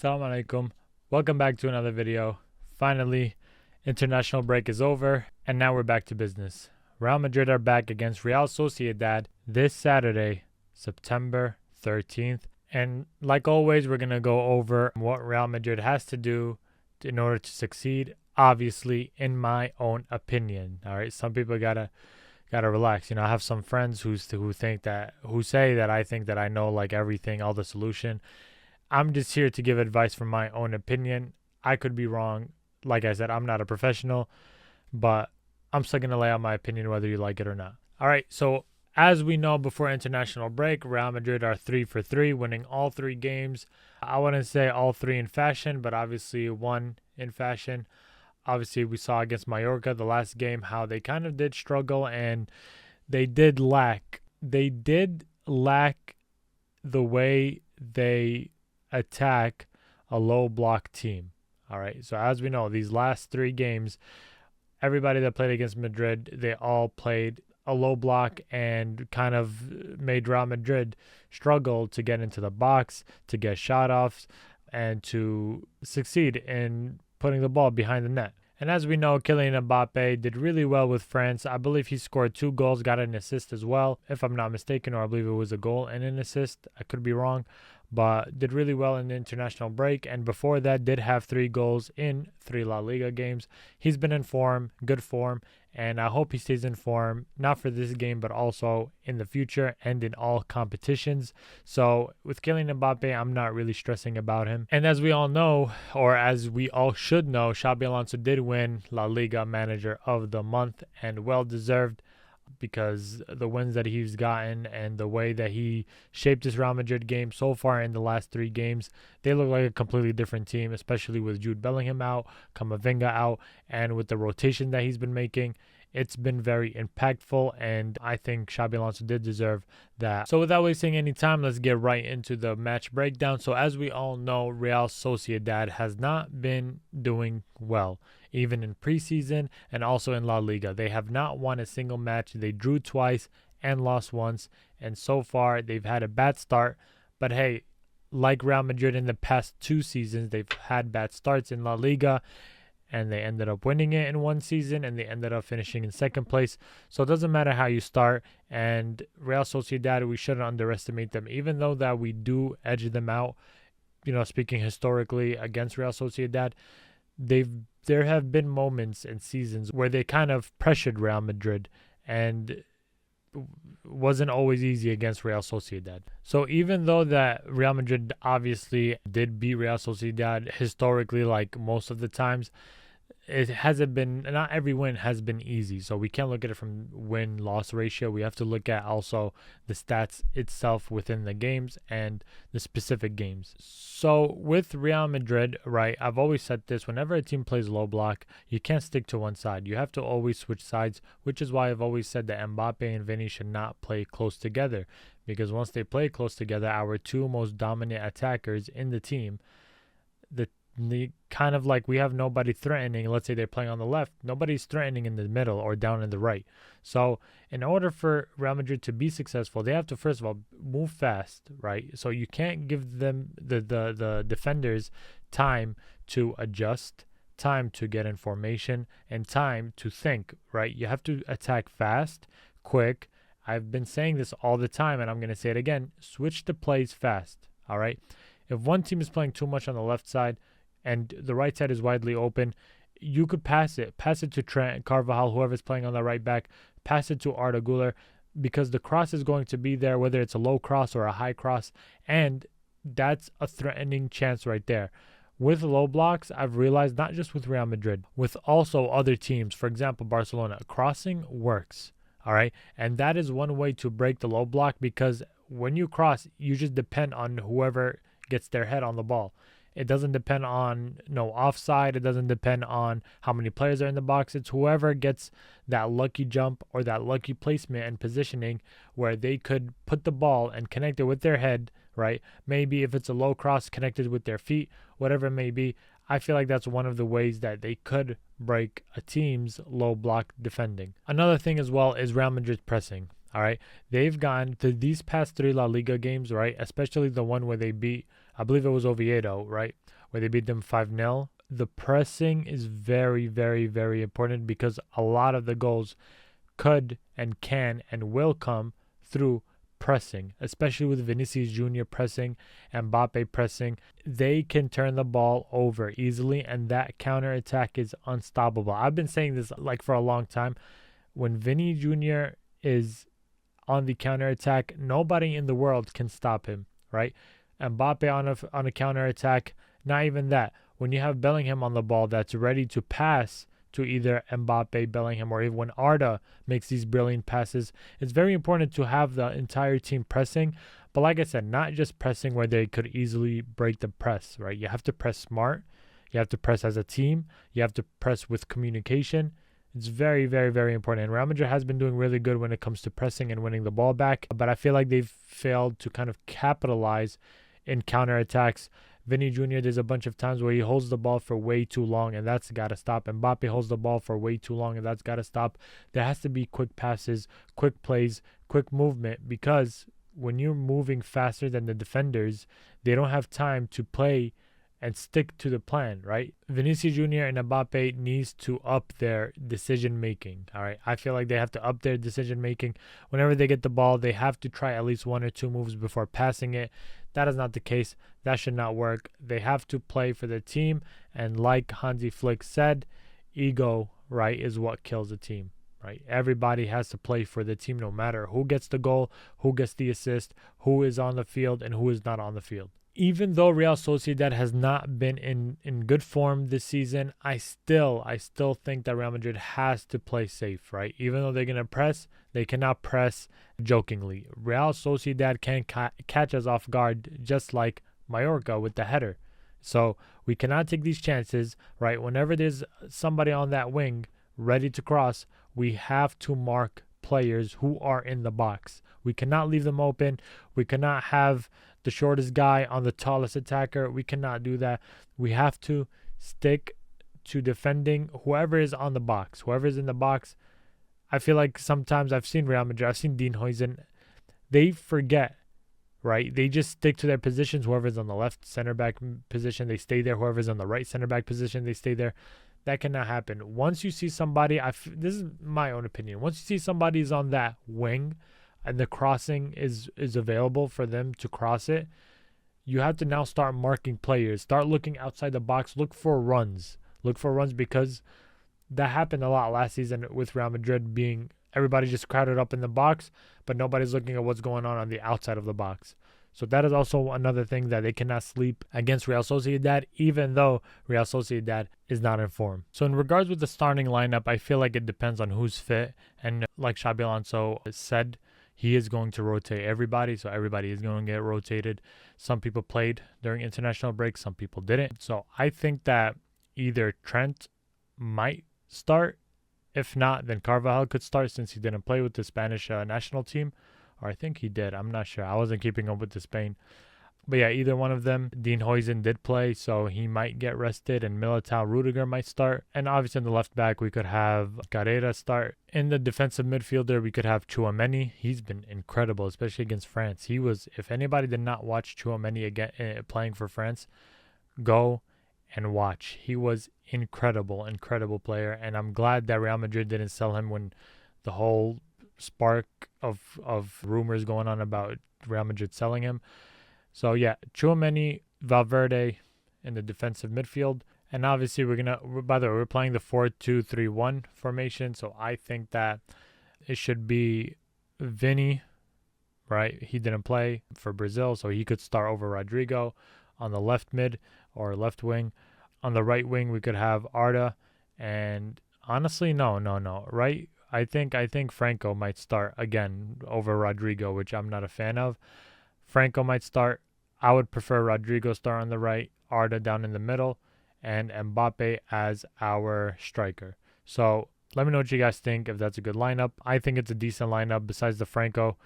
Assalamu alaikum. Welcome back to another video. Finally, international break is over, and now we're back to business. Real Madrid are back against Real Sociedad this Saturday, September 13th. And like always, we're going to go over what Real Madrid has to do in order to succeed, obviously, in my own opinion. All right, some people gotta relax. I have some friends who say that I think that I know like everything, all the solution. I'm just here to give advice from my own opinion. I could be wrong. Like I said, I'm not a professional, but I'm still going to lay out my opinion whether you like it or not. All right, so as we know, before international break, Real Madrid are 3 for 3, winning all 3 games. I wouldn't say all 3 in fashion, but obviously 1 in fashion. Obviously, we saw against Mallorca, the last game, how they kind of did struggle and they did lack the way they attack a low block team. All right, so as we know, these last 3 games, everybody that played against Madrid, they all played a low block and kind of made Real Madrid struggle to get into the box, to get shot offs, and to succeed in putting the ball behind the net. And as we know, Kylian Mbappé did really well with France. I believe he scored 2 goals, got an assist as well, if I'm not mistaken, or I believe it was a goal and an assist. I could be wrong, but did really well in the international break. And before that, did have 3 goals in 3 La Liga games. He's been in form, good form, and I hope he stays in form, not for this game, but also in the future and in all competitions. So with Kylian Mbappé, I'm not really stressing about him. And as we all know, or as we all should know, Xabi Alonso did win La Liga Manager of the Month, and well deserved, because the wins that he's gotten and the way that he shaped this Real Madrid game so far in the last 3 games, they look like a completely different team, especially with Jude Bellingham out, Camavinga out, and with the rotation that he's been making. It's been very impactful, and I think Xabi Alonso did deserve that. So without wasting any time, let's get right into the match breakdown. So as we all know, Real Sociedad has not been doing well, even in preseason and also in La Liga. They have not won a single match. They drew twice and lost once, and so far they've had a bad start. But hey, like Real Madrid in the past 2 seasons, they've had bad starts in La Liga, and they ended up winning it in one season, and they ended up finishing in 2nd place. So it doesn't matter how you start. And Real Sociedad, we shouldn't underestimate them, even though that we do edge them out. Speaking historically against Real Sociedad, there have been moments and seasons where they kind of pressured Real Madrid, and wasn't always easy against Real Sociedad. So even though that Real Madrid obviously did beat Real Sociedad historically, like most of the times, it hasn't been, not every win has been easy. So we can't look at it from win-loss ratio. We have to look at also the stats itself within the games and the specific games. So with Real Madrid, right, I've always said this, whenever a team plays low block, you can't stick to one side. You have to always switch sides, which is why I've always said that Mbappe and Vini should not play close together, because once they play close together, our 2 most dominant attackers in the team, the kind of like we have nobody threatening. Let's say they're playing on the left, nobody's threatening in the middle or down in the right. So in order for Real Madrid to be successful, they have to first of all move fast, right? So you can't give them the defenders time to adjust, time to get in formation, and time to think, right? You have to attack fast, quick. I've been saying this all the time, and I'm going to say it again. Switch the plays fast, all right? If one team is playing too much on the left side and the right side is widely open, you could pass it to Trent, Carvajal, whoever's playing on the right back, pass it to Arda Güler, because the cross is going to be there, whether it's a low cross or a high cross, and that's a threatening chance right there. With low blocks, I've realized, not just with Real Madrid, with also other teams, for example, Barcelona, crossing works, all right? And that is one way to break the low block, because when you cross, you just depend on whoever gets their head on the ball. It doesn't depend on no offside. It doesn't depend on how many players are in the box. It's whoever gets that lucky jump or that lucky placement and positioning where they could put the ball and connect it with their head, right? Maybe if it's a low cross, connected with their feet, whatever it may be. I feel like that's one of the ways that they could break a team's low block defending. Another thing as well is Real Madrid's pressing. All right, they've gone to these past 3 La Liga games, right? Especially the one where they beat I believe it was Oviedo, right? Where they beat them 5-0. The pressing is very, very, very important because a lot of the goals could and can and will come through pressing, especially with Vinícius Jr. pressing and Mbappe pressing. They can turn the ball over easily, and that counter attack is unstoppable. I've been saying this like for a long time. When Vinny Jr. is on the counter attack, nobody in the world can stop him, right? Mbappe on a counter attack, not even that. When you have Bellingham on the ball that's ready to pass to either Mbappe, Bellingham, or even when Arda makes these brilliant passes, it's very important to have the entire team pressing. But like I said, not just pressing where they could easily break the press, right? You have to press smart. You have to press as a team. You have to press with communication. It's very, very, very important. And Real Madrid has been doing really good when it comes to pressing and winning the ball back. But I feel like they've failed to kind of capitalize in counterattacks. Vinny Jr., there's a bunch of times where he holds the ball for way too long, and that's got to stop. Mbappe holds the ball for way too long, and that's got to stop. There has to be quick passes, quick plays, quick movement, because when you're moving faster than the defenders, they don't have time to play and stick to the plan, right? Vinícius Jr. and Mbappe needs to up their decision making, all right? I feel like they have to up their decision making. Whenever they get the ball, they have to try at least one or two moves before passing it. That is not the case. That should not work. They have to play for the team, and like Hansi Flick said, ego, right, is what kills a team, right? Everybody has to play for the team no matter who gets the goal, who gets the assist, who is on the field, and who is not on the field. Even though Real Sociedad has not been in good form this season, I still think that Real Madrid has to play safe, right? Even though they're going to press, they cannot press jokingly. Real Sociedad can catch us off guard just like Mallorca with the header. So we cannot take these chances, right? Whenever there's somebody on that wing ready to cross, we have to mark players who are in the box. We cannot leave them open. We cannot have the shortest guy on the tallest attacker. We cannot do that. We have to stick to defending whoever is on the box. Whoever is in the box. I feel like sometimes I've seen Real Madrid, I've seen Dean Huijsen, they forget, right? They just stick to their positions. Whoever's on the left center back position, they stay there. Whoever's on the right center back position, they stay there. That cannot happen. Once you see somebody, this is my own opinion. Once you see somebody's on that wing, and the crossing is available for them to cross it, you have to now start marking players. Start looking outside the box. Look for runs. Look for runs, because that happened a lot last season with Real Madrid being everybody just crowded up in the box, but nobody's looking at what's going on the outside of the box. So that is also another thing that they cannot sleep against Real Sociedad, even though Real Sociedad is not in form. So in regards with the starting lineup, I feel like it depends on who's fit. And like Xabi Alonso said, he is going to rotate everybody, so everybody is going to get rotated. Some people played during international break, some people didn't. So I think that either Trent might start. If not, then Carvajal could start since he didn't play with the Spanish national team. Or I think he did. I'm not sure. I wasn't keeping up with the Spain. But yeah, either one of them. Dean Huijsen did play, so he might get rested, and Militao Rudiger might start. And obviously in the left back, we could have Carrera start. In the defensive midfielder, we could have Tchouaméni. He's been incredible, especially against France. He was, if anybody did not watch Tchouaméni again playing for France, go and watch. He was incredible player, and I'm glad that Real Madrid didn't sell him when the whole spark of rumors going on about Real Madrid selling him. So yeah, Tchouaméni, Valverde in the defensive midfield. And obviously by the way, we're playing the 4-2-3-1 formation. So I think that it should be Vini, right? He didn't play for Brazil, so he could start over Rodrigo on the left mid or left wing. On the right wing, we could have Arda. And honestly, no. Right? I think Franco might start again over Rodrigo, which I'm not a fan of. Franco might start. I would prefer Rodrigo start on the right, Arda down in the middle, and Mbappe as our striker. So let me know what you guys think, if that's a good lineup. I think it's a decent lineup besides the Franco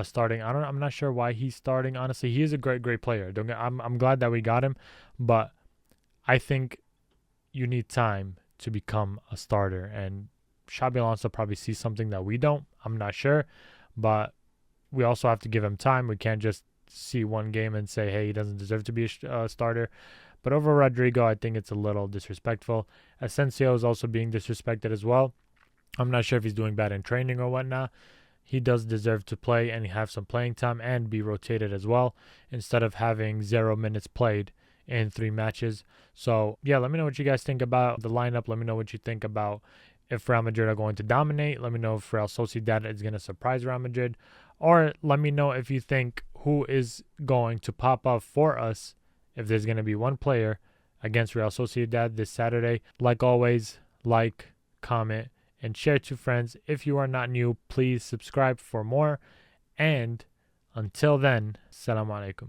starting. I'm not sure why he's starting. Honestly, he is a great player. I'm glad that we got him, but I think you need time to become a starter, and Xabi Alonso probably sees something that we don't. I'm not sure, but we also have to give him time. We can't just see one game and say, hey, he doesn't deserve to be a starter. But over Rodrigo, I think it's a little disrespectful. Asensio is also being disrespected as well. I'm not sure if he's doing bad in training or whatnot. He does deserve to play and have some playing time and be rotated as well, instead of having 0 minutes played in 3 matches. So, yeah, let me know what you guys think about the lineup. Let me know what you think about if Real Madrid are going to dominate. Let me know if Real Sociedad is going to surprise Real Madrid. Or let me know if you think who is going to pop up for us, if there's going to be one player against Real Sociedad this Saturday. Like always, like, comment, and share to friends. If you are not new, please subscribe for more. And until then, Assalamu alaikum.